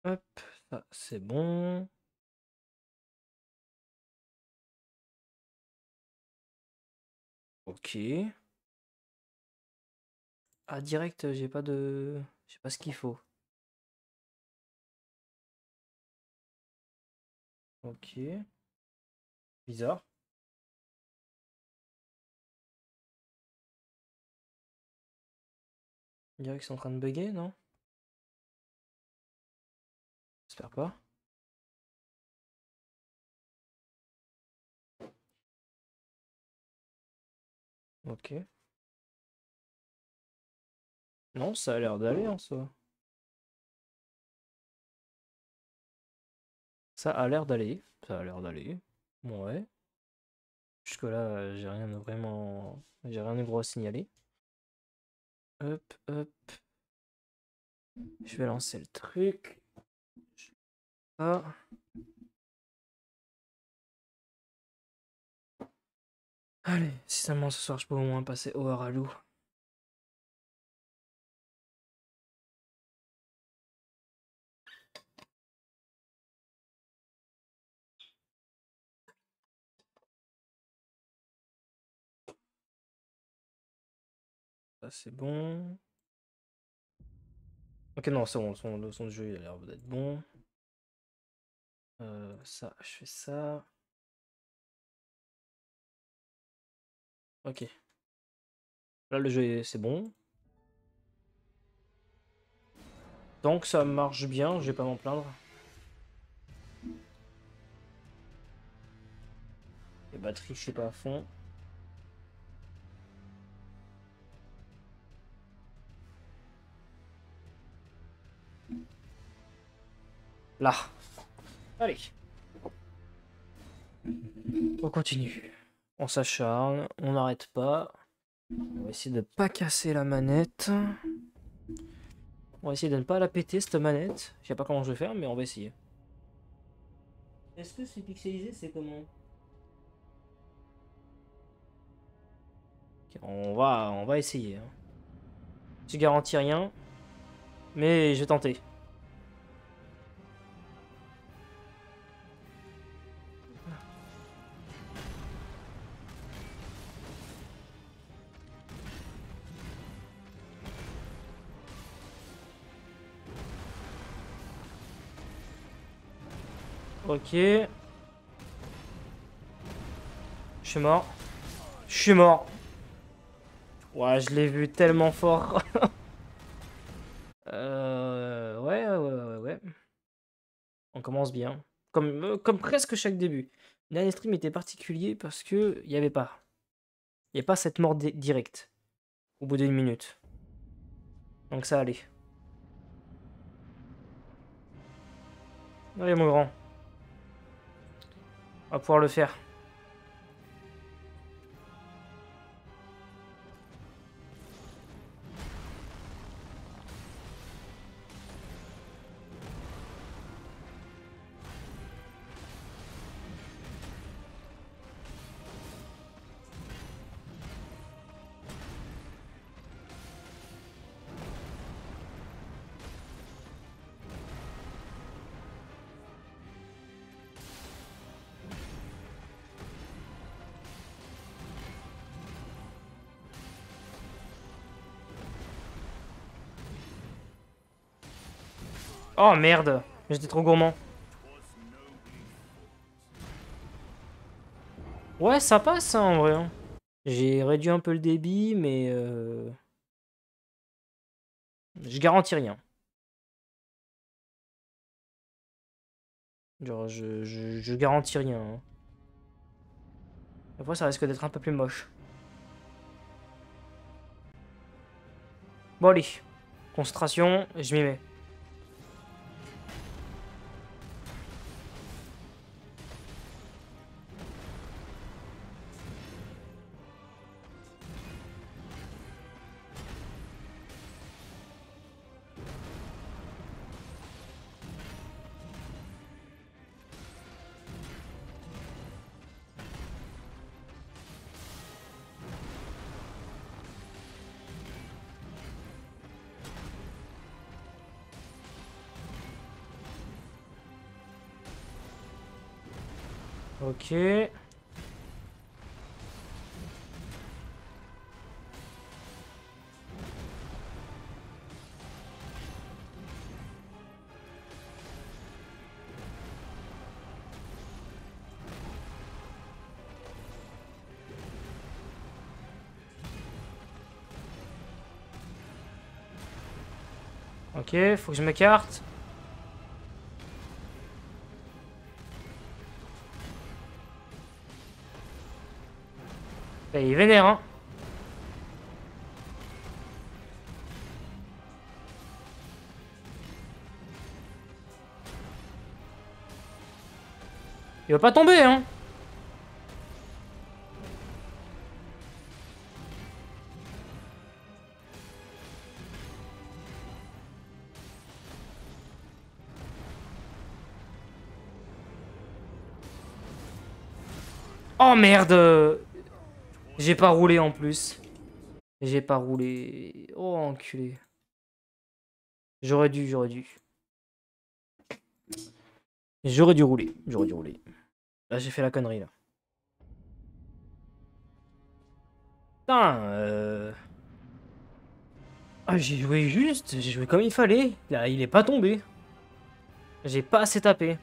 Hop, ça c'est bon. Ok. Ah, direct, j'ai pas de. J'ai pas ce qu'il faut. Ok. Bizarre. On dirait qu'ils sont en train de bugger, non? J'espère pas. Ok. Non, ça a l'air d'aller en soi. Ça a l'air d'aller. Ça a l'air d'aller. Ouais. Jusque-là, j'ai rien de vraiment. J'ai rien de gros à signaler. Hop, hop. Je vais lancer le truc. Ah. Allez, si seulement ce soir je peux au moins passer au Haralou. Ça c'est bon. Ok, non, c'est bon, le son de jeu il a l'air d'être bon. Ça, je fais ça. Ok. Là, le jeu, c'est bon. Tant que ça marche bien, je vais pas m'en plaindre. Les batteries, je suis pas à fond. Là. Allez. On continue. On s'acharne, on n'arrête pas. On va essayer de pas casser la manette. On va essayer de ne pas la péter, cette manette. Je sais pas comment je vais faire, mais on va essayer. Est-ce que c'est pixelisé? C'est comment? Ok, on va essayer. Hein. Je garantis rien, mais je vais tenter. Ok. Je suis mort. Je suis mort. Ouais, je l'ai vu tellement fort. Ouais. On commence bien. Comme presque chaque début. Le dernier stream était particulier parce que il n'y avait pas. Il n'y a pas cette mort directe. Au bout d'une minute. Donc ça allait. Allez mon grand. On va pouvoir le faire. Oh merde. J'étais trop gourmand. Ouais, ça passe hein, en vrai. Hein. J'ai réduit un peu le débit, mais je garantis rien. Genre, je garantis rien. Hein. Après, ça risque d'être un peu plus moche. Bon, allez. Concentration, je m'y mets. Ok. Ok, faut que je m'écarte. Il est vénère, hein. Il va pas tomber, hein. Oh merde! J'ai pas roulé en plus. J'ai pas roulé. Oh enculé. J'aurais dû. J'aurais dû rouler. Là j'ai fait la connerie là. Putain, Ah j'ai joué juste, j'ai joué comme il fallait. Là il est pas tombé. J'ai pas assez tapé.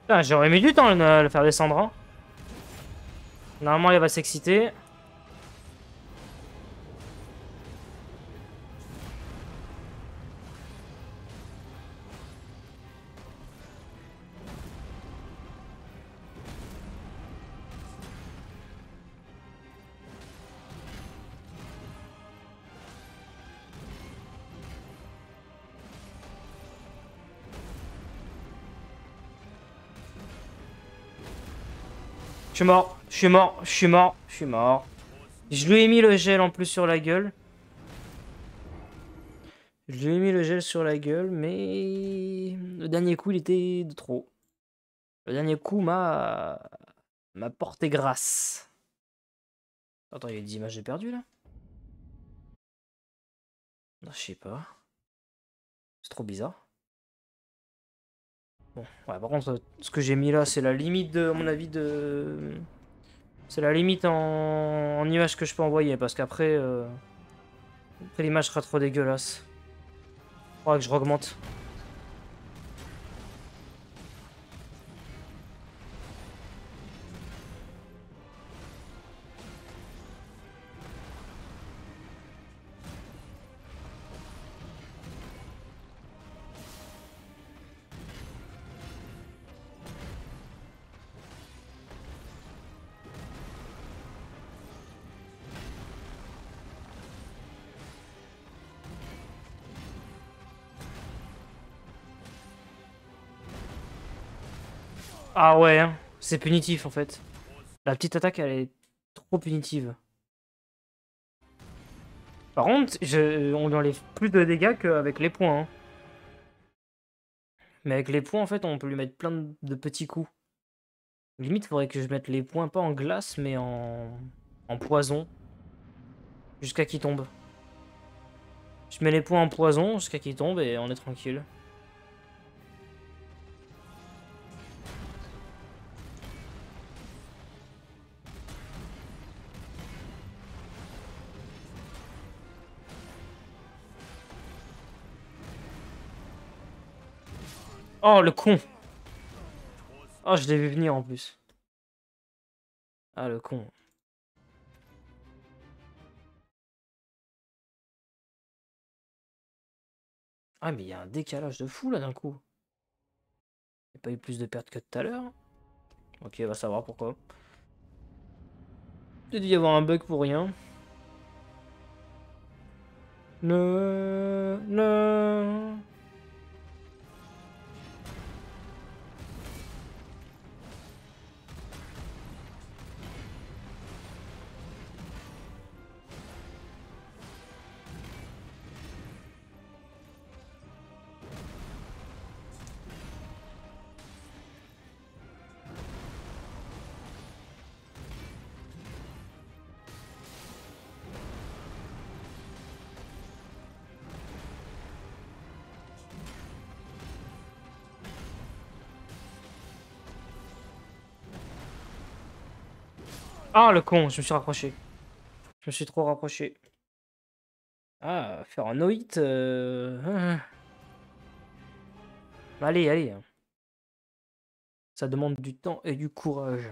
Putain, j'aurais mis du temps à le faire descendre, hein. Normalement il va s'exciter. Je suis mort, je suis mort. Je lui ai mis le gel en plus sur la gueule. Je lui ai mis le gel sur la gueule, mais le dernier coup, il était de trop. Le dernier coup m'a porté grâce. Attends, il y a des images de perdu là? Non, je sais pas. C'est trop bizarre. Bon, ouais, par contre, ce que j'ai mis là, c'est la limite de, à mon avis, de. C'est la limite en image que je peux envoyer, parce qu'après, après l'image sera trop dégueulasse. Faudra que je augmente. Ah ouais, hein, c'est punitif en fait. La petite attaque, elle est trop punitive. Par contre, on enlève plus de dégâts qu'avec les points, hein. Mais avec les points, en fait, on peut lui mettre plein de petits coups. Limite, faudrait que je mette les points pas en glace, mais en poison. Jusqu'à qu'il tombe. Je mets les points en poison jusqu'à qu'il tombe et on est tranquille. Oh, le con! Oh, je l'ai vu venir en plus. Ah, le con. Ah, mais il y a un décalage de fou là d'un coup. Il n'y a pas eu plus de pertes que tout à l'heure. Ok, on va savoir pourquoi. Il a dû y avoir un bug pour rien. Non, non. Ah, le con, je me suis rapproché. Je me suis trop rapproché. Ah, faire un no-hit. Allez, allez. Ça demande du temps et du courage.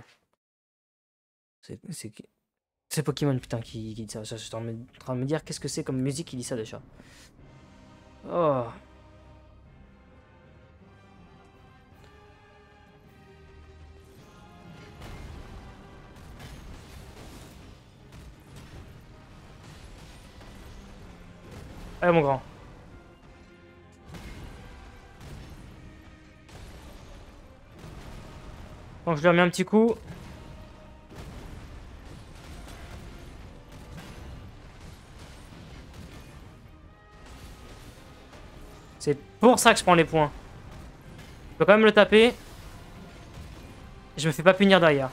C'est c'est Pokémon, putain, qui dit ça. Je suis en train de me dire qu'est-ce que c'est comme musique qui dit ça déjà. Oh. Allez, mon grand. Donc, je lui remets un petit coup. C'est pour ça que je prends les points. Je peux quand même le taper. Je me fais pas punir derrière.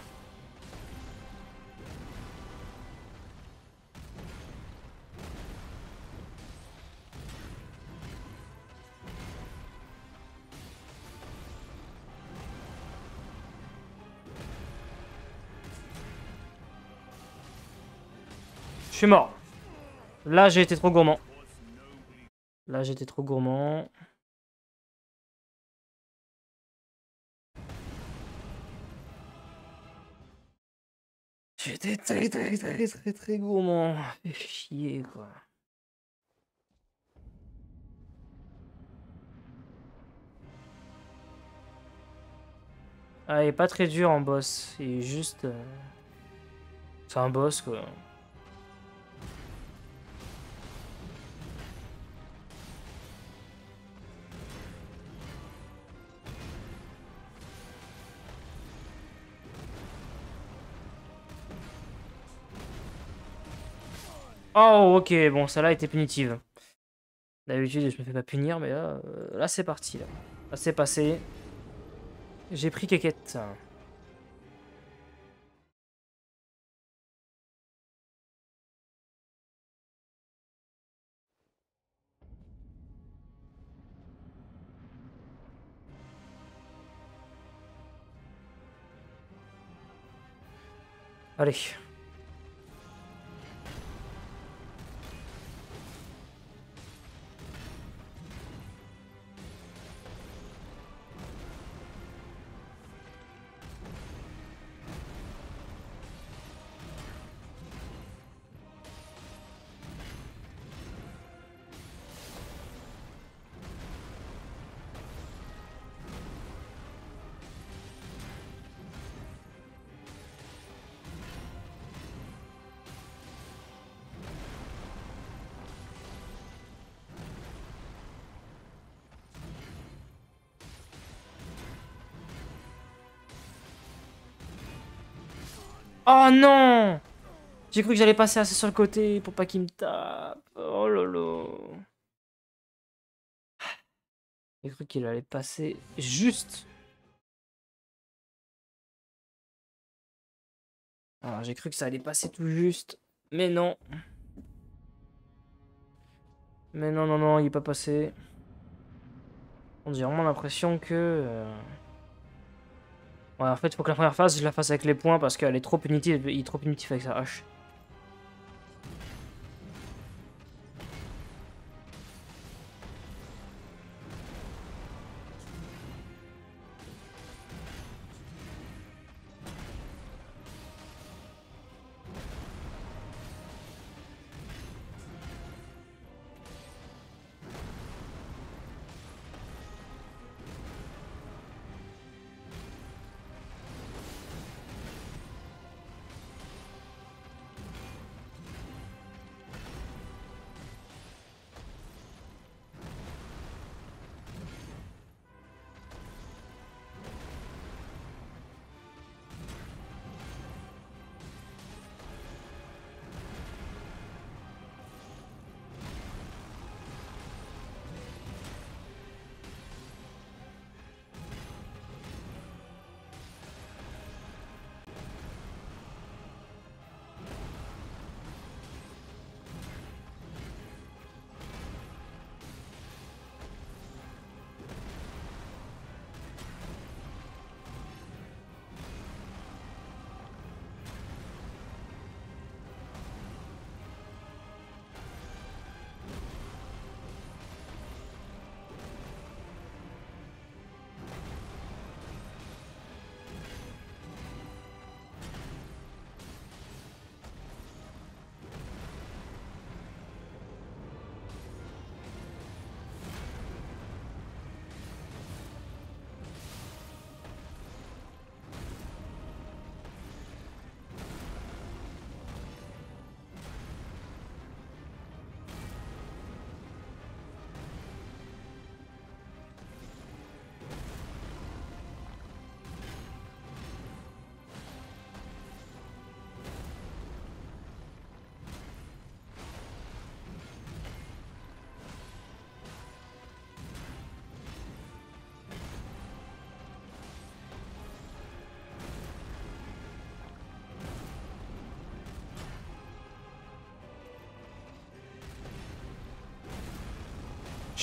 Je suis mort. Là, j'ai été trop gourmand. Là, j'étais trop gourmand. J'étais très gourmand. Fait chier, quoi. Ah, il est pas très dur en boss. Il est juste... C'est un boss, quoi. Oh, ok, bon, celle-là était punitive. D'habitude, je me fais pas punir, mais là c'est parti. Là, c'est passé. J'ai pris Keket. Allez. Oh non! J'ai cru que j'allais passer assez sur le côté pour pas qu'il me tape. Oh lolo. J'ai cru qu'il allait passer juste. Alors j'ai cru que ça allait passer tout juste. Mais non. Mais non, non, non, il est pas passé. J'ai vraiment l'impression que... Ouais, en fait, il faut que la première phase, je la fasse avec les points parce qu'elle est trop punitive. Il est trop punitif avec sa hache.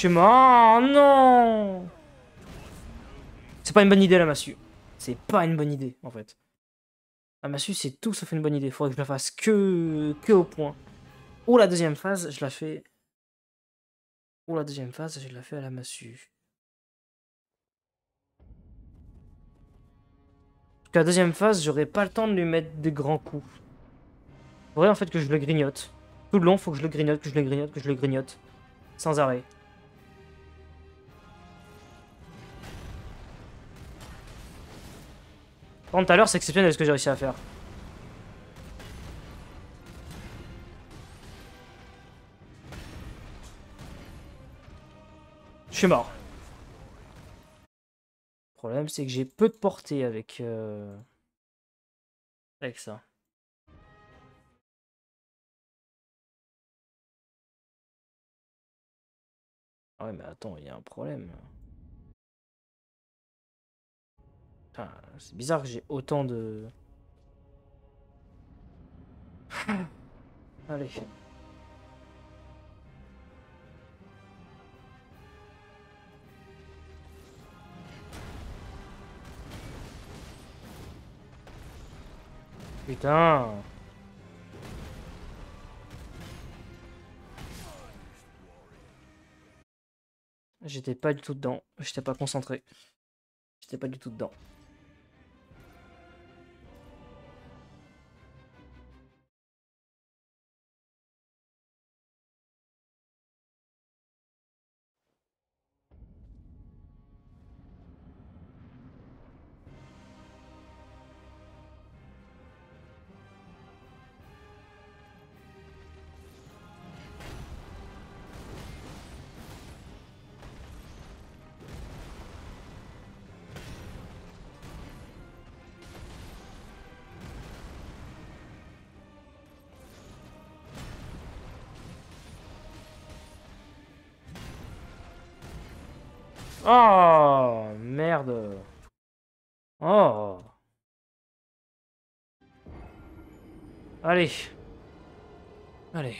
suis mort. Oh, non. C'est pas une bonne idée la massue. C'est pas une bonne idée en fait. La massue c'est tout sauf une bonne idée. Faudrait que je la fasse que au point. Ou la deuxième phase, je la fais. Ou la deuxième phase, je la fais à la massue. Parce que la deuxième phase, j'aurai pas le temps de lui mettre des grands coups. Faudrait en fait que je le grignote. Tout le long, faut que je le grignote, que je le grignote, que je le grignote. Sans arrêt. Par contre, tout à l'heure, c'est exceptionnel ce que j'ai réussi à faire. Je suis mort. Le problème, c'est que j'ai peu de portée avec ça. Ah ouais, mais attends, il y a un problème. C'est bizarre que j'ai autant de... Allez. Putain. J'étais pas du tout dedans. J'étais pas concentré. J'étais pas du tout dedans. Oh, merde. Oh. Allez. Allez.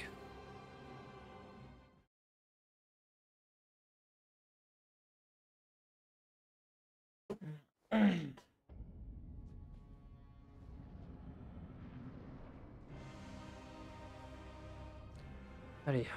Allez.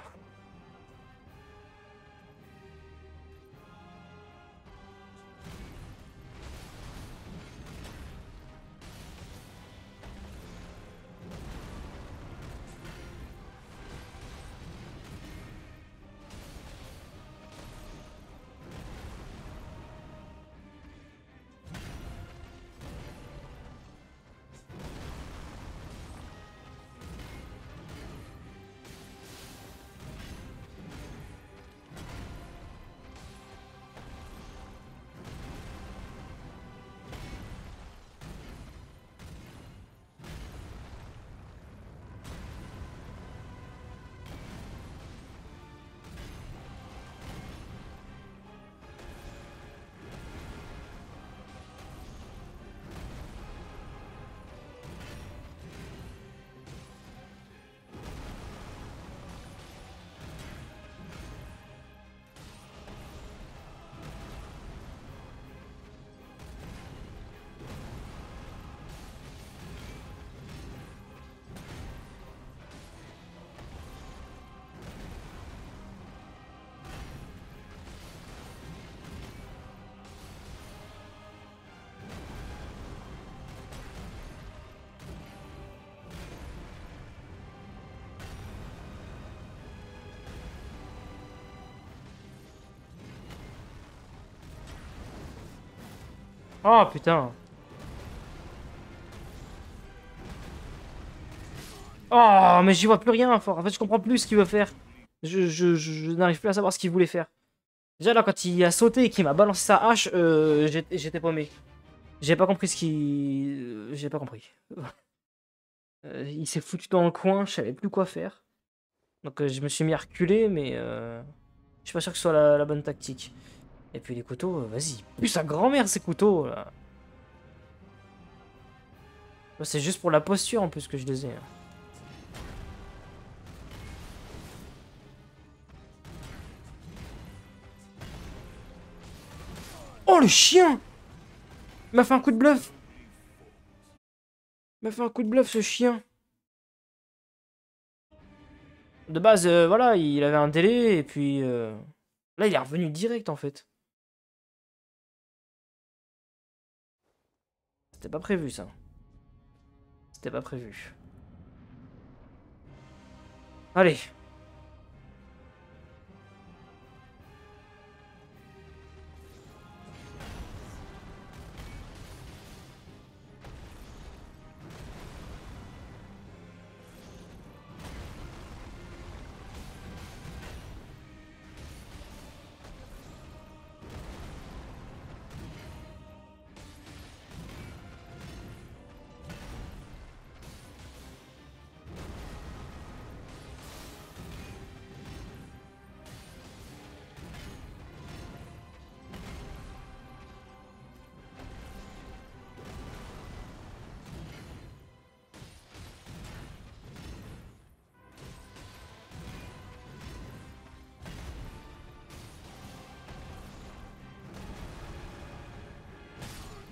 Oh, putain. Oh, mais j'y vois plus rien, fort. En fait, je comprends plus ce qu'il veut faire. Je n'arrive plus à savoir ce qu'il voulait faire. Déjà, là, quand il a sauté et qu'il m'a balancé sa hache, j'étais paumé. J'ai pas compris ce qu'il... J'ai pas compris. Il s'est foutu dans le coin, je savais plus quoi faire. Donc je me suis mis à reculer, mais je suis pas sûr que ce soit la bonne tactique. Et puis les couteaux, vas-y, plus sa grand-mère ces couteaux là. C'est juste pour la posture en plus que je les ai. Oh le chien! Il m'a fait un coup de bluff! Il m'a fait un coup de bluff ce chien! De base, voilà, il avait un délai et puis... Là, il est revenu direct en fait. C'était pas prévu ça. C'était pas prévu. Allez.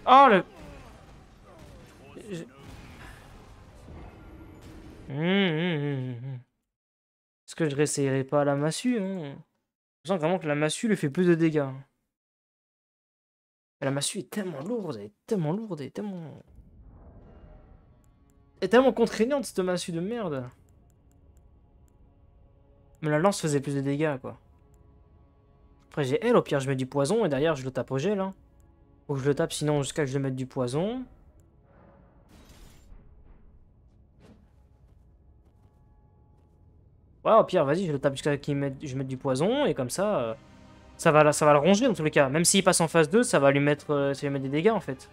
Oh le... Je- Est-ce que je réessayerai pas la massue, hein? Je sens vraiment que la massue lui fait plus de dégâts. Mais la massue est tellement lourde, elle est tellement lourde, elle est tellement... Elle est tellement contraignante cette massue de merde. Mais la lance faisait plus de dégâts, quoi. Après j'ai elle, au pire je mets du poison et derrière je le tape au gel, hein. Faut que je le tape sinon jusqu'à que je le mette du poison. Ouais, au pire, vas-y, je le tape jusqu'à qu'il mette, je mette du poison et comme ça, ça va le ronger dans tous les cas. Même s'il passe en phase 2, ça va lui mettre des dégâts en fait.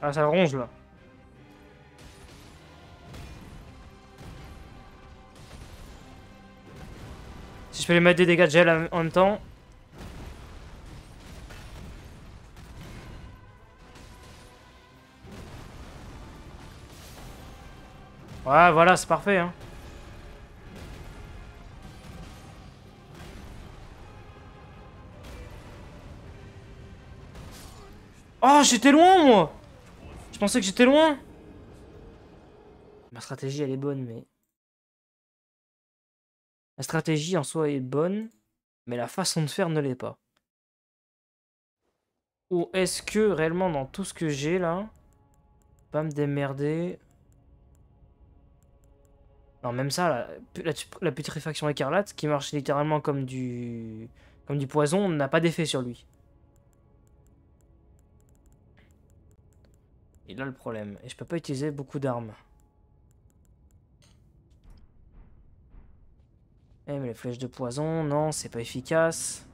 Ah, ça le ronge là. Si je peux lui mettre des dégâts de gel en même temps. Ouais, voilà, c'est parfait, hein. Oh, j'étais loin, moi! Je pensais que j'étais loin! Ma stratégie, elle est bonne, mais... La stratégie en soi est bonne, mais la façon de faire ne l'est pas. Ou est-ce que, réellement, dans tout ce que j'ai, là... Pas me démerder... Non, même ça, la putréfaction écarlate, qui marche littéralement comme du poison, n'a pas d'effet sur lui. Et là, le problème. Et je peux pas utiliser beaucoup d'armes. Eh, mais les flèches de poison, non, c'est pas efficace.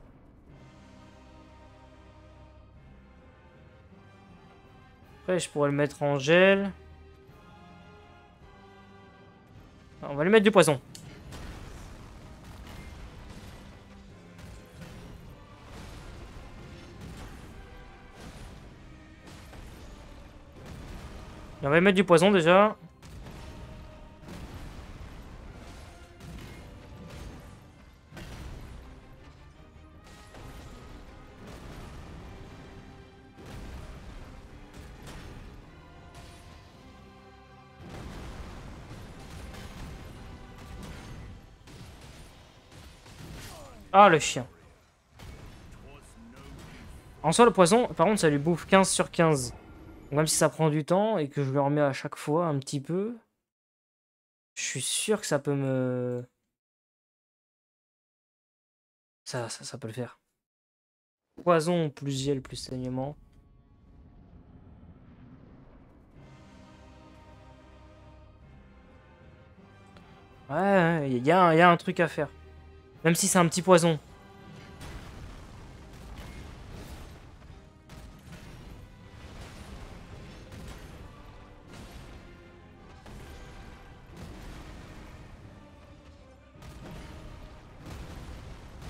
Après, je pourrais le mettre en gel. On va lui mettre du poison. Et on va lui mettre du poison déjà. Ah, le chien. En soi, le poison, par contre, ça lui bouffe 15 sur 15. Donc, même si ça prend du temps et que je le remets à chaque fois un petit peu, je suis sûr que ça peut me... Ça peut le faire. Poison plus gel plus saignement. Ouais, il y a un truc à faire. Même si c'est un petit poison.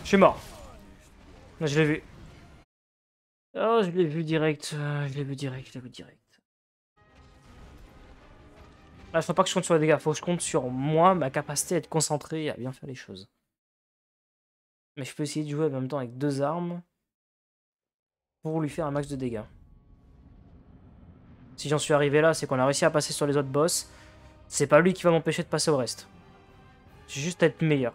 Je suis mort. Je l'ai vu. Oh, je l'ai vu direct. Je l'ai vu direct, je l'ai vu direct. Là, faut pas que je compte sur les dégâts. Faut que je compte sur moi, ma capacité à être concentré et à bien faire les choses. Mais je peux essayer de jouer en même temps avec 2 armes pour lui faire un max de dégâts. Si j'en suis arrivé là, c'est qu'on a réussi à passer sur les autres boss. C'est pas lui qui va m'empêcher de passer au reste. C'est juste être meilleur.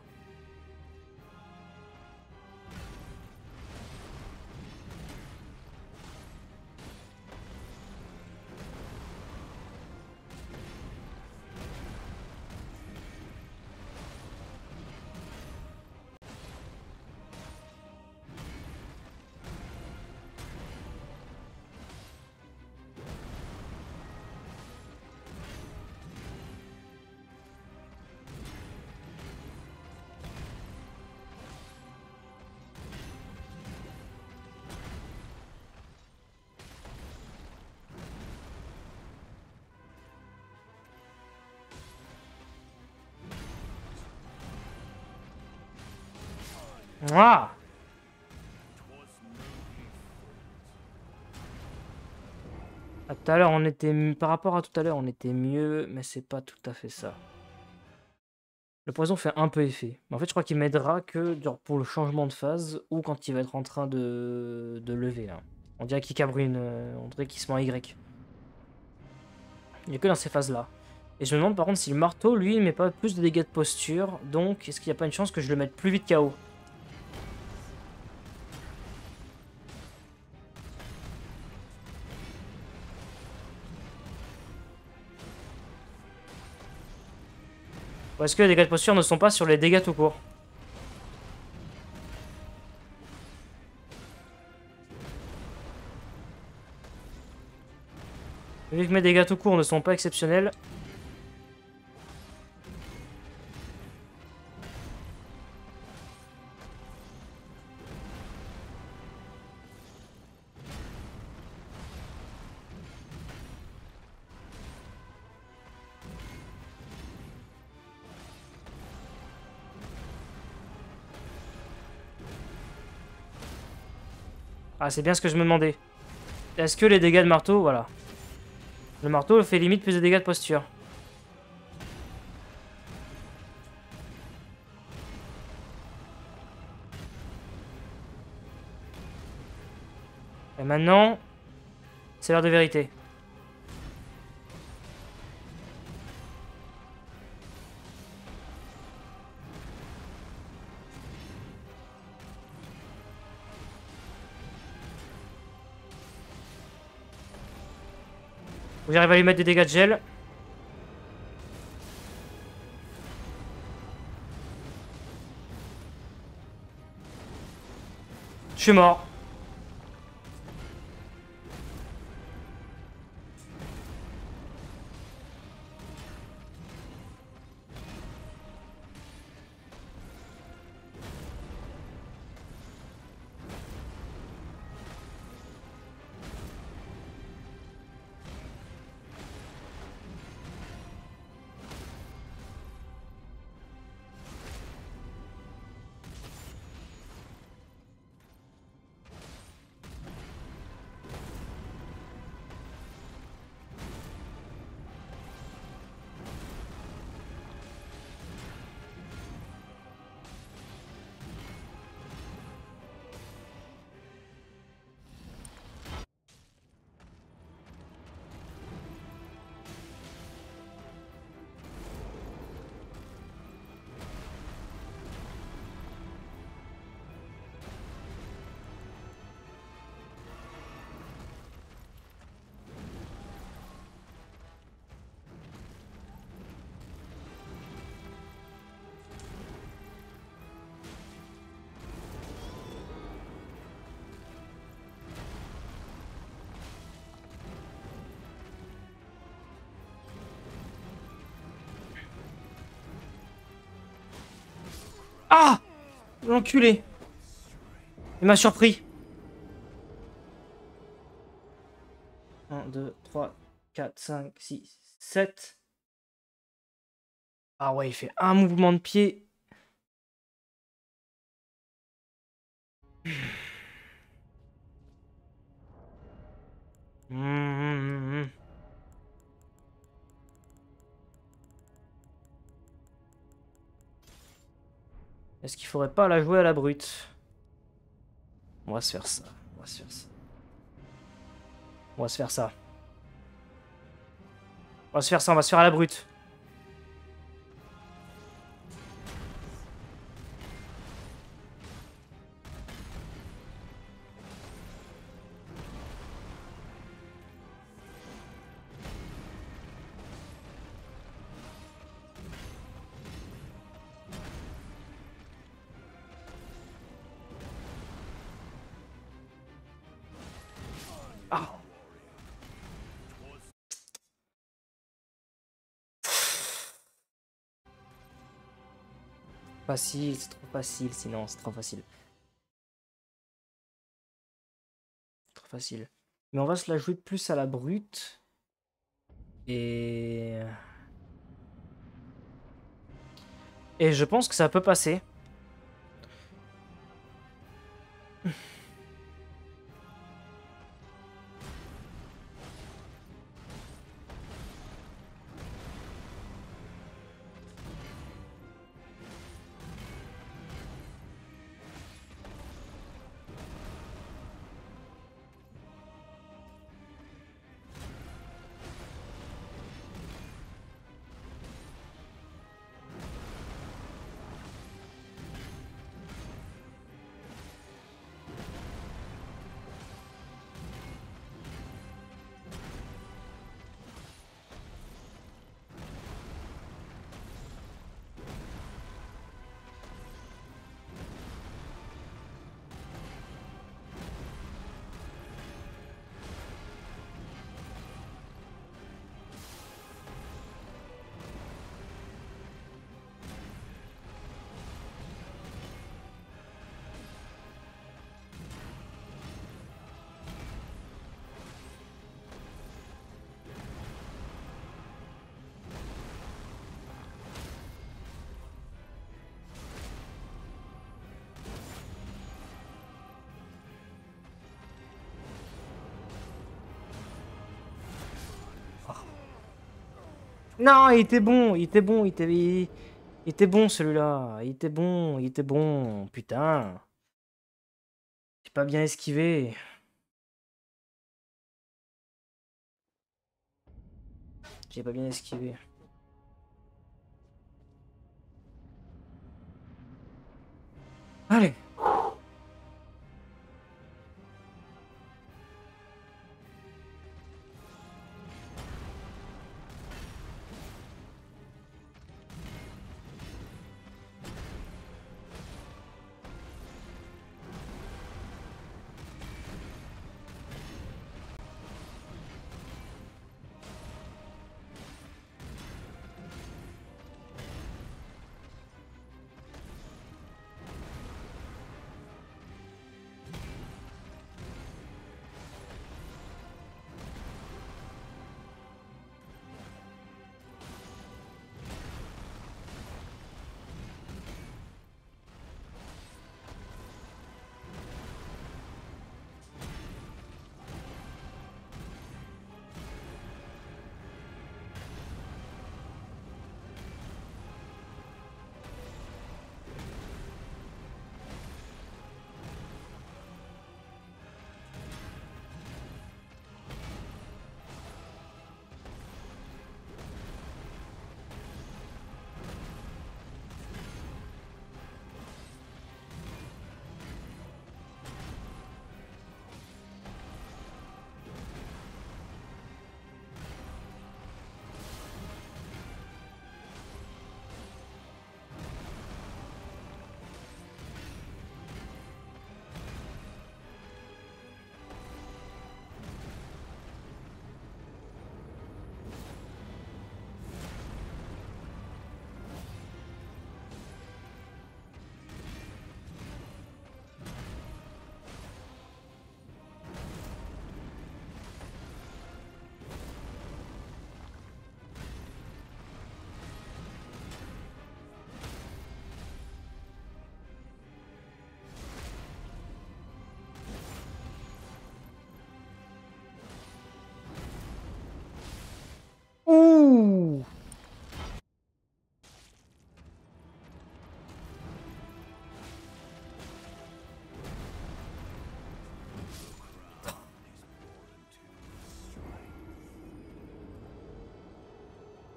Ah! Tout à l'heure, on était... Par rapport à tout à l'heure, on était mieux, mais c'est pas tout à fait ça. Le poison fait un peu effet. Mais en fait, je crois qu'il m'aidera que genre, pour le changement de phase ou quand il va être en train de lever. Là. On dirait qu'il cabrine, on dirait qu'il se met en Y. Il n'y a que dans ces phases-là. Et je me demande par contre si le marteau, lui, il met pas plus de dégâts de posture. Donc, est-ce qu'il n'y a pas une chance que je le mette plus vite KO? Ou est-ce que les dégâts de posture ne sont pas sur les dégâts tout court? Vu que mes dégâts tout court ne sont pas exceptionnels. Ah, c'est bien ce que je me demandais. Est-ce que les dégâts de marteau, voilà. Le marteau fait limite plus de dégâts de posture. Et maintenant, c'est l'heure de vérité. J'arrive à lui mettre des dégâts de gel. Je suis mort. Ah! L'enculé! Il m'a surpris. 1, 2, 3, 4, 5, 6, 7. Ah ouais, il fait un mouvement de pied. Est-ce qu'il faudrait pas la jouer à la brute? On va se faire ça. On va se faire ça. On va se faire ça. On va se faire ça, on va se faire à la brute. Ah. Facile, c'est trop facile, sinon c'est trop facile. Trop facile. Mais on va se la jouer plus à la brute. Et... Et je pense que ça peut passer. Non, il était bon, il était bon, il était bon celui-là. Il était bon, il était bon. Putain. J'ai pas bien esquivé. J'ai pas bien esquivé. Allez.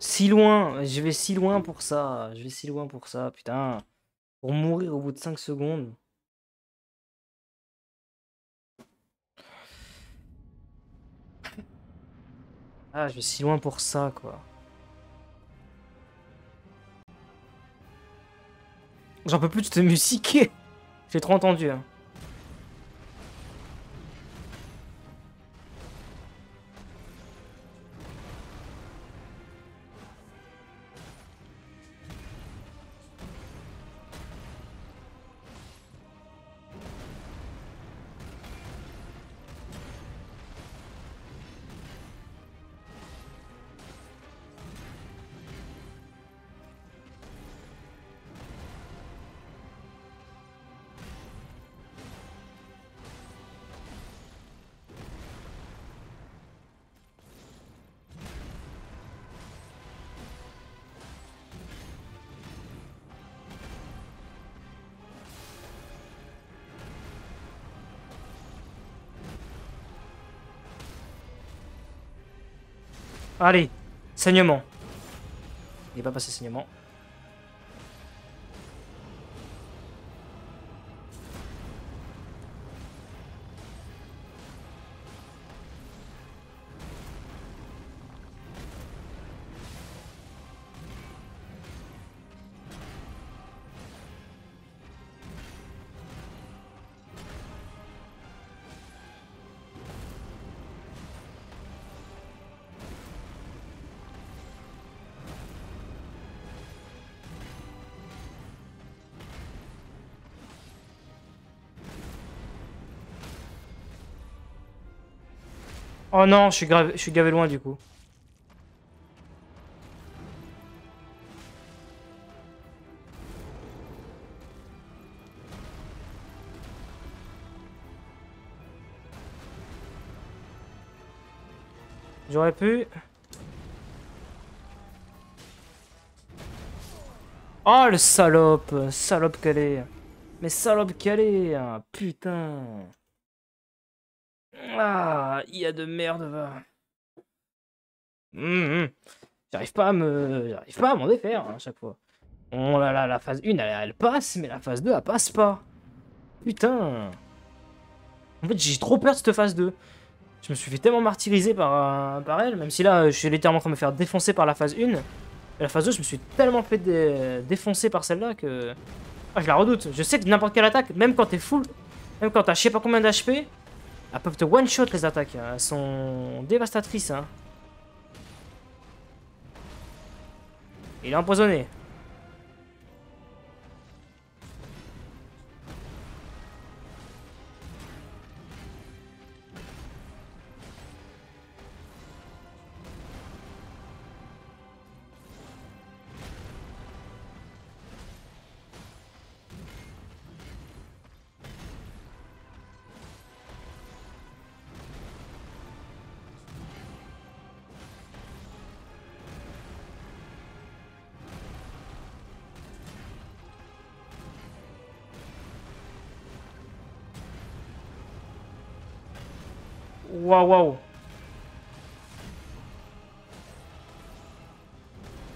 Si loin, je vais si loin pour ça. Je vais si loin pour ça, putain. Pour mourir au bout de 5 secondes. Ah, je vais si loin pour ça, quoi. J'en peux plus de cette musique. J'ai trop entendu, hein. Allez, saignement. Il n'est pas passé saignement. Oh non, je suis gavé loin du coup. J'aurais pu. Oh le salope, salope qu'elle est. Mais salope qu'elle est, hein, putain. Ah, il y a de merde, va. J'arrive pas à m'en défaire, hein, à chaque fois. Oh là là, la phase 1, elle passe, mais la phase 2, elle passe pas. Putain. En fait, j'ai trop peur de cette phase 2. Je me suis fait tellement martyriser par elle, même si là, je suis littéralement en train de me faire défoncer par la phase 1. Et la phase 2, je me suis tellement fait défoncer par celle-là que... Ah, je la redoute. Je sais que n'importe quelle attaque, même quand t'es full, même quand t'as je sais pas combien d'HP, elles peuvent te one-shot les attaques. Elles sont dévastatrices, hein. Il est empoisonné. Waouh, waouh.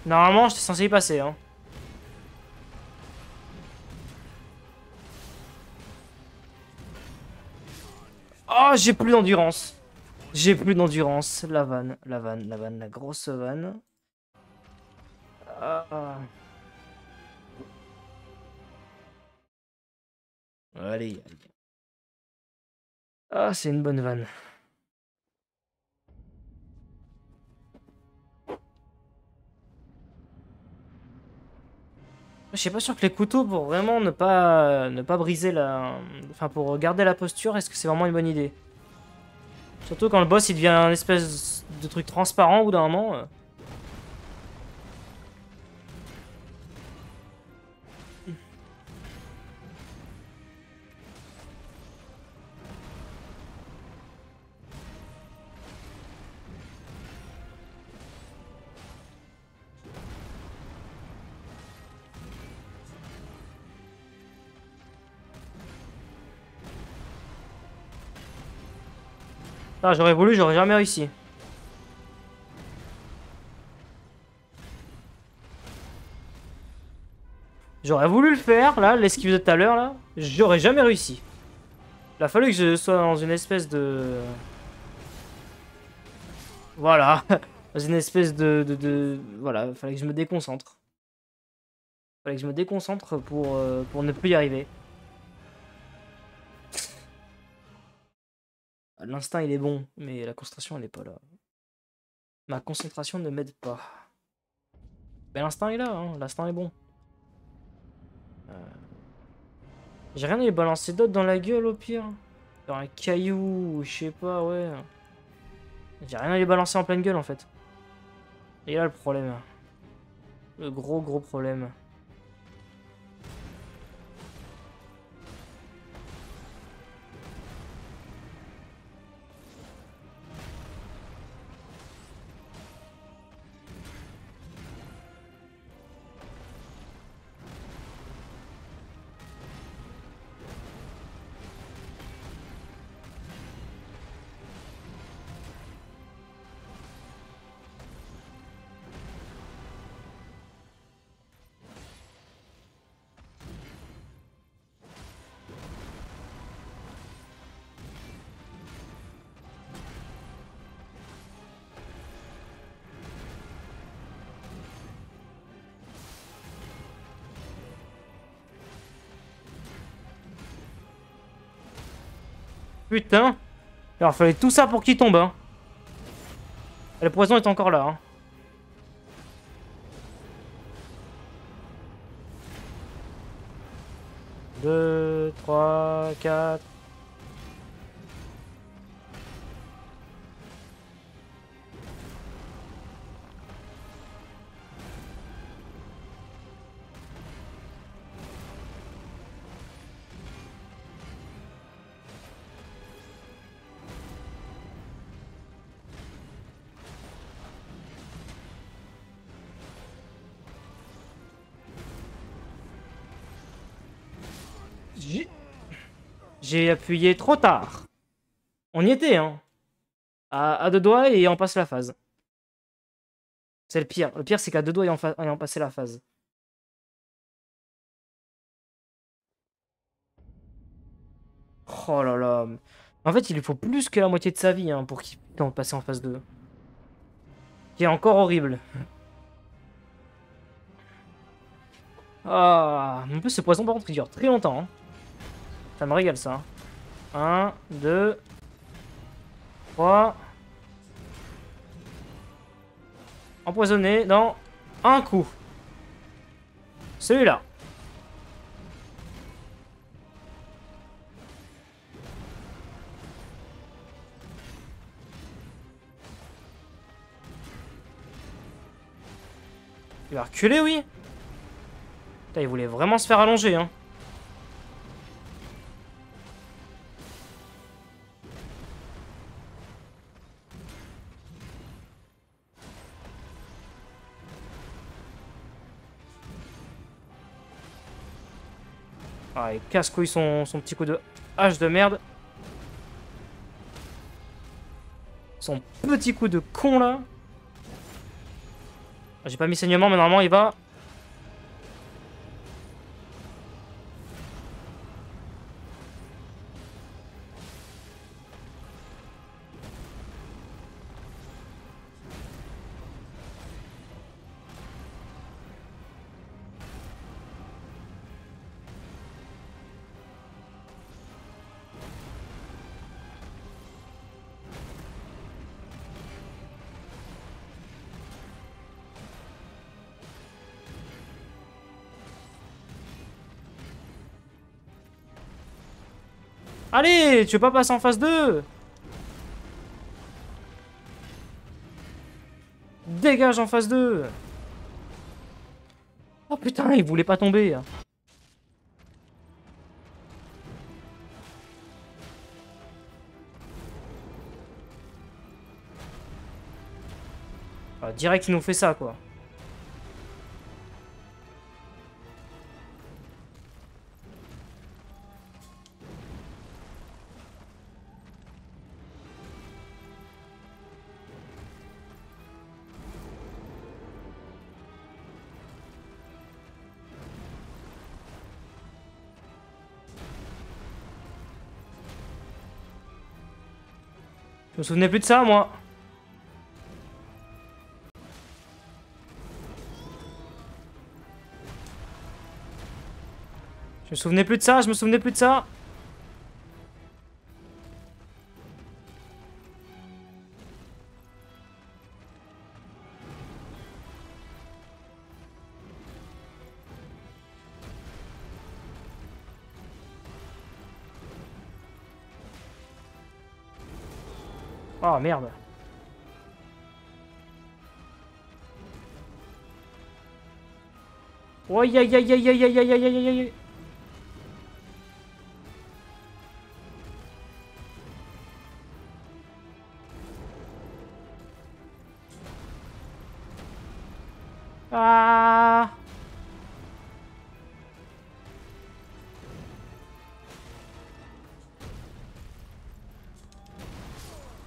Normalement, j'étais censé y passer, hein. Oh, j'ai plus d'endurance. J'ai plus d'endurance. La vanne, la vanne, la vanne, la grosse vanne. Ah. Allez, allez. Ah, c'est une bonne vanne. Je suis pas sûr que les couteaux, pour vraiment ne pas briser la... Enfin, pour garder la posture, est-ce que c'est vraiment une bonne idée? Surtout quand le boss, il devient un espèce de truc transparent au bout d'un moment. Ah, j'aurais voulu, j'aurais jamais réussi. J'aurais voulu le faire, là, l'esquive de tout à l'heure, là. J'aurais jamais réussi. Il a fallu que je sois dans une espèce de... Voilà. Dans une espèce de... Voilà, il fallait que je me déconcentre. Il fallait que je me déconcentre pour ne plus y arriver. L'instinct, il est bon, mais la concentration, elle est pas là. Ma concentration ne m'aide pas. Mais l'instinct est là, hein. L'instinct est bon. J'ai rien à lui balancer d'autre dans la gueule, au pire. Genre un caillou, ou je sais pas, ouais. J'ai rien à lui balancer en pleine gueule, en fait. Et là, le problème. Le gros problème. Putain. Alors, fallait tout ça pour qu'il tombe, hein. Et le poison est encore là, hein. 2, 3, 4. J'ai appuyé trop tard. On y était, hein. À deux doigts et on passe la phase. C'est le pire. Le pire, c'est qu'à deux doigts ayant passé la phase. Oh là là. En fait, il lui faut plus que la moitié de sa vie, hein, pour qu'il puisse passer en phase 2. Qui est encore horrible. Ah, en plus, ce poison, par contre, il dure très longtemps, hein. Ça me régale, ça. 1, 2, 3. Empoisonné dans un coup. Celui-là. Il va reculer, oui. Putain, il voulait vraiment se faire allonger, hein. Ah, il casse-couille son petit coup de hache de merde. Son petit coup de con, là. J'ai pas mis saignement, mais normalement, il va... Allez, tu veux pas passer en phase 2? Dégage en phase 2. Oh putain, il voulait pas tomber. Ah, direct, il nous fait ça, quoi. Je me souvenais plus de ça, moi. Je me souvenais plus de ça, je me souvenais plus de ça. Oh merde. Aïe aïe aïe aïe aïe aïe aïe aïe aïe aïe. Ah.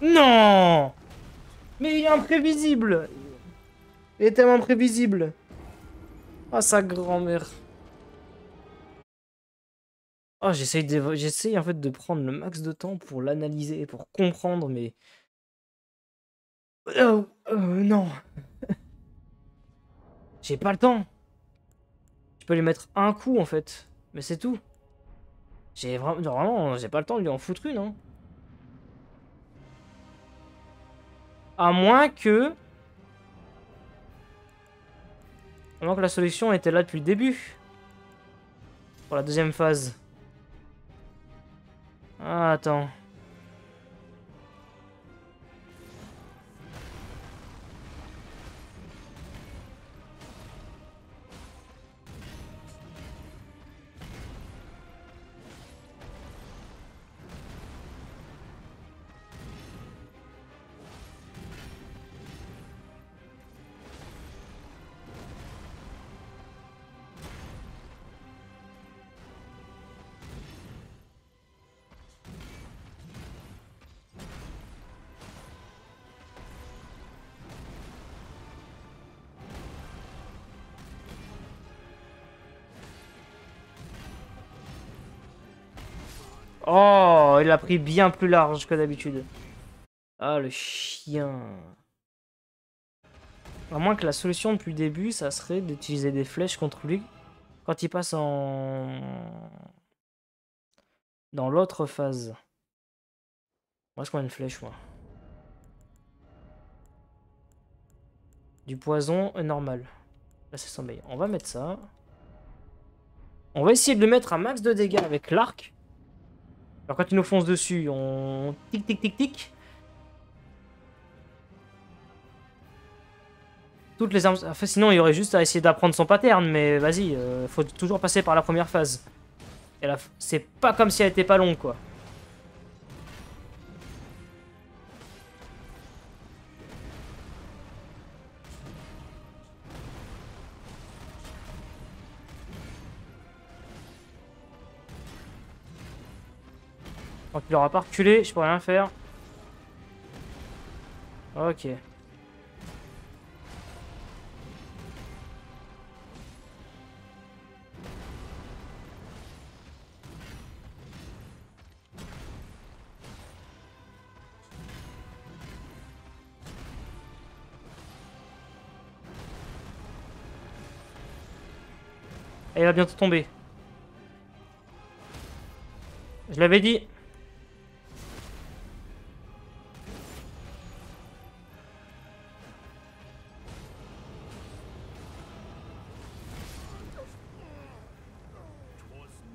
Non. Mais il est imprévisible. Il est tellement imprévisible. Ah, sa grand-mère. Oh, j'essaye en fait de prendre le max de temps pour l'analyser, pour comprendre, mais... Non. J'ai pas le temps. Je peux lui mettre un coup, en fait. Mais c'est tout. Vraiment, j'ai pas le temps de lui en foutre une, hein. À moins que... À moins que la solution était là depuis le début. Pour la deuxième phase. Ah, attends. Oh, il a pris bien plus large que d'habitude. Ah, le chien. À moins que la solution depuis le début, ça serait d'utiliser des flèches contre lui quand il passe en... dans l'autre phase. Moi, je prends une flèche, moi. Du poison normal. Là, c'est son meilleur. On va mettre ça. On va essayer de le mettre à max de dégâts avec l'arc. Alors, quand il nous fonce dessus, on... tic, tic, tic, tic. Toutes les armes... Enfin, sinon, il y aurait juste à essayer d'apprendre son pattern, mais vas-y, faut toujours passer par la première phase. Et là, c'est pas comme si elle était pas longue, quoi. Tant qu'il aura pas reculé, je peux rien faire. Ok. Et il va bientôt tomber. Je l'avais dit.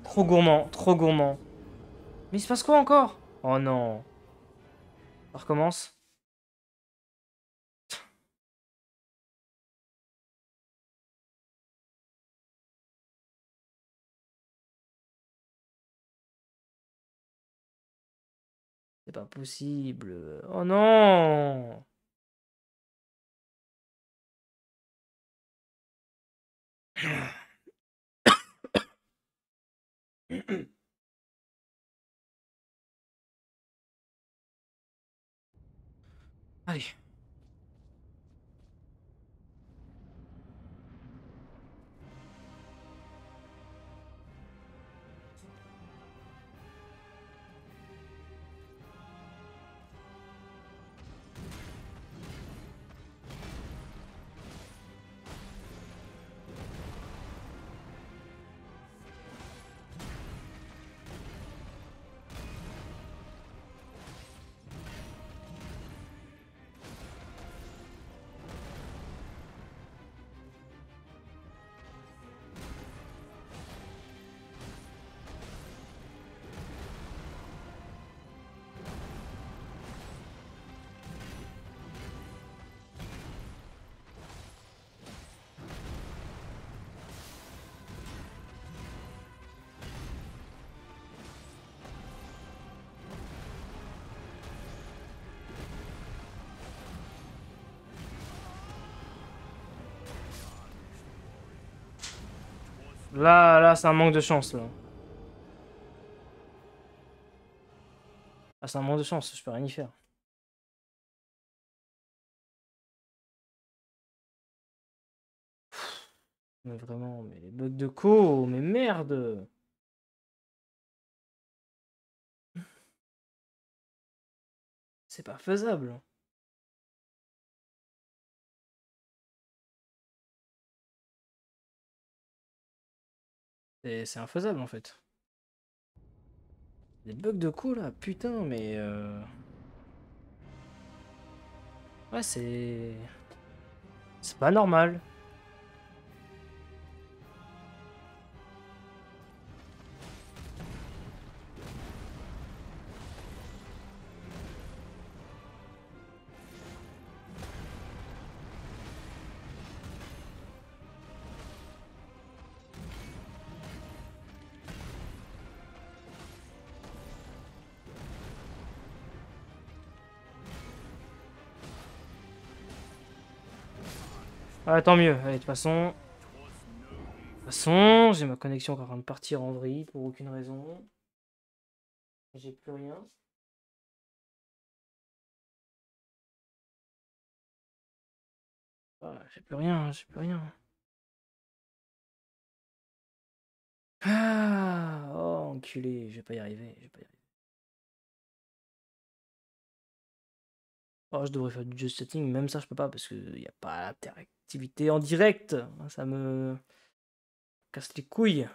Trop gourmand, trop gourmand. Mais il se passe quoi encore? Oh non. Ça recommence. C'est pas possible. Oh non. Allez. Là, c'est un manque de chance, là. Ah, c'est un manque de chance, je peux rien y faire. Mais vraiment, mais les bugs de co, mais merde! C'est pas faisable. C'est infaisable, en fait. Les bugs de co, là, putain, mais... Ouais, c'est... C'est pas normal. Ouais, tant mieux. Allez, de toute façon... j'ai ma connexion qui est en train de partir en vrille pour aucune raison. J'ai plus rien. Ah, j'ai plus rien, j'ai plus rien. Ah, oh, enculé, je vais pas y arriver, je vais pas y arriver. Oh, je devrais faire du just setting, même ça je peux pas parce qu'il n'y a pas d'interactivité en direct. Ça me casse les couilles.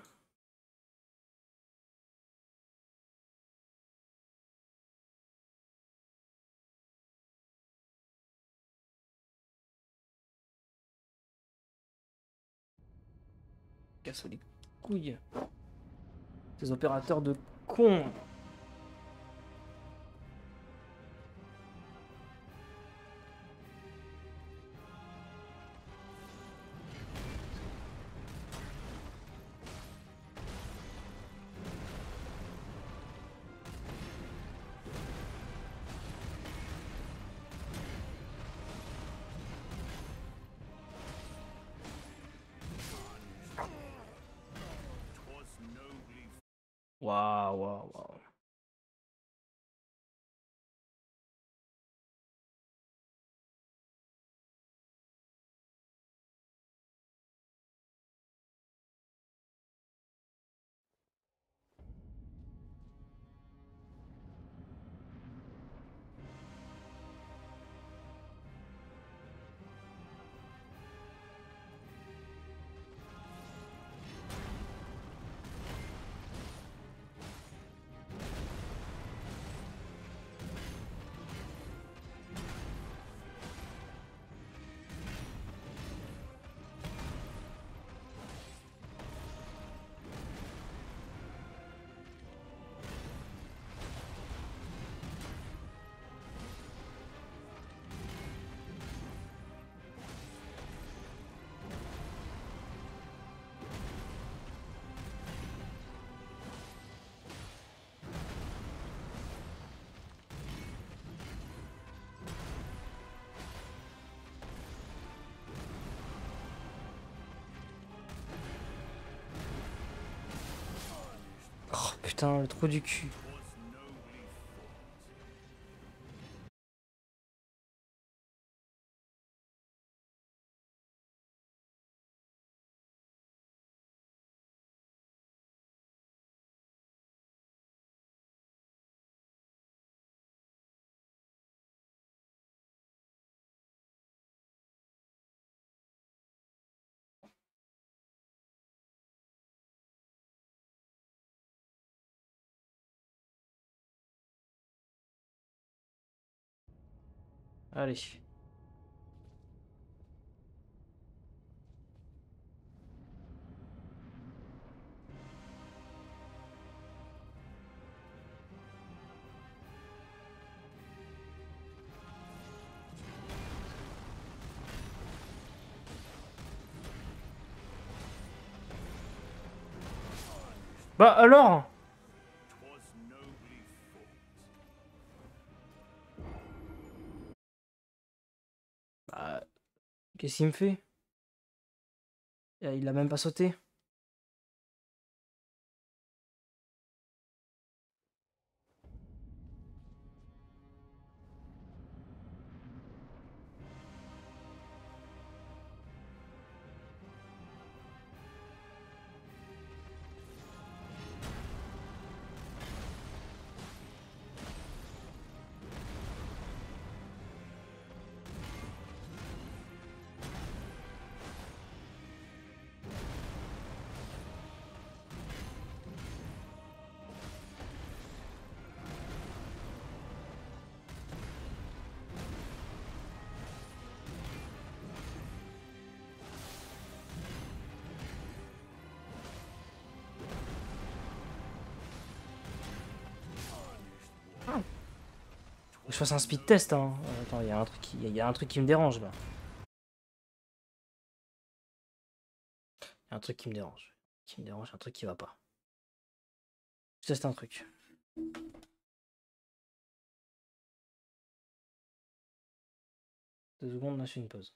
Casse les couilles. Ces opérateurs de cons. Waouh, waouh, waouh. Oh putain, le trou du cul. Allez. Bah alors? Bah, qu'est-ce qu'il me fait? Il a même pas sauté. je fasse un speed test, hein. Attends, il y a un truc qui me dérange là. Il y a un truc qui me dérange. Un truc qui va pas. Je teste un truc. 2 secondes, là je fais une pause.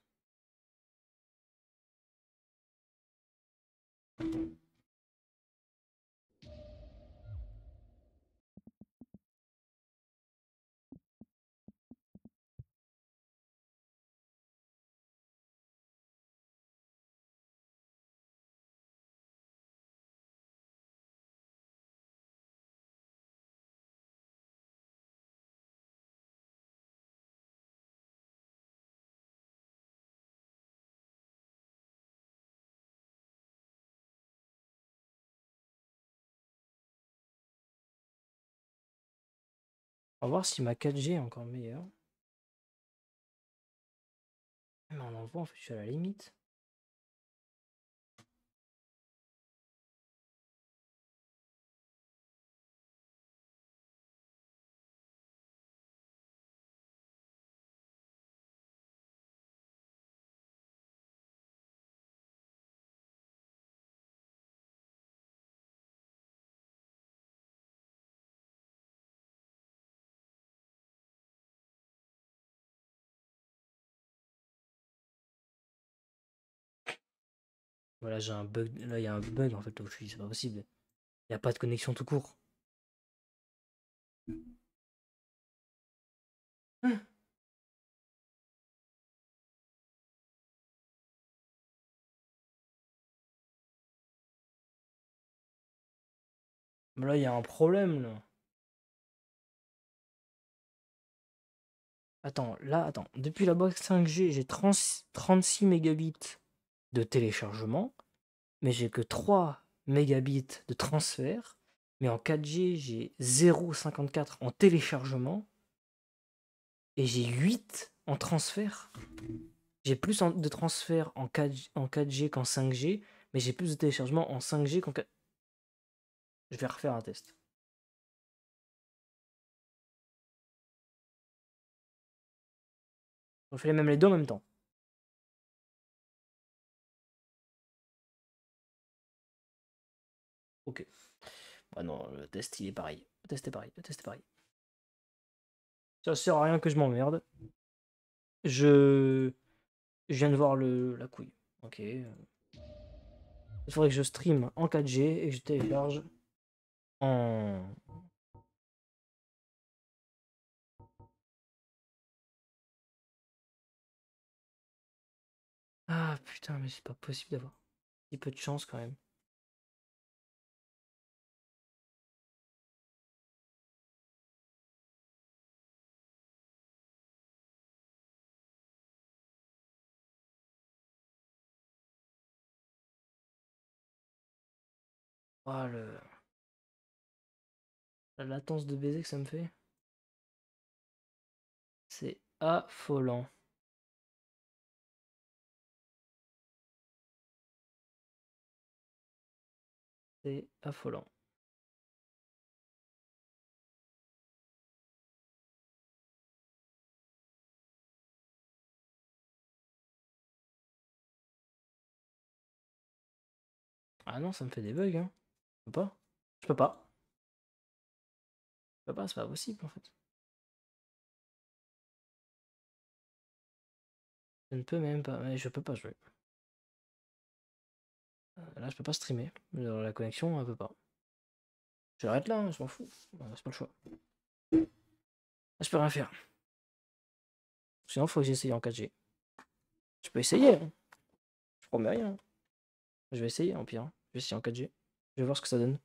On va voir si ma 4G est encore meilleure. Mais on en voit, en fait, je suis à la limite. Voilà, j'ai un bug. Là, il y a un bug en fait où je suis, c'est pas possible. Il n'y a pas de connexion tout court. Mais là, il y a un problème là. Attends. Depuis la box 5G, j'ai 36 mégabits de téléchargement, mais j'ai que 3 mégabits de transfert. Mais en 4G, j'ai 0,54 en téléchargement et j'ai 8 en transfert. J'ai plus de transfert en 4G qu'en 5G, mais j'ai plus de téléchargement en 5G qu'en 4G. Je vais refaire un test. On fait même les deux en même temps. Ok. Bah non, le test il est pareil. Le test est pareil. Ça sert à rien que je m'emmerde. Je viens de voir la couille. Ok. Il faudrait que je stream en 4G et que je télécharge en. Ah putain, mais c'est pas possible d'avoir un petit peu de chance quand même. Ah, la latence de baiser que ça me fait. C'est affolant. C'est affolant. Ah non, ça me fait des bugs, hein. Je peux pas. Je peux pas. Je peux pas, c'est pas possible en fait. Je ne peux même pas. Mais je peux pas jouer. Là, je peux pas streamer. La connexion, elle peut pas. J'arrête là, hein, je m'en fous. C'est pas le choix. Là, je peux rien faire. Sinon, faut que j'essaye en 4G. Je peux essayer, hein. Je promets rien. Je vais essayer, en pire, hein. Je vais essayer en 4G. Je vais voir ce que ça donne.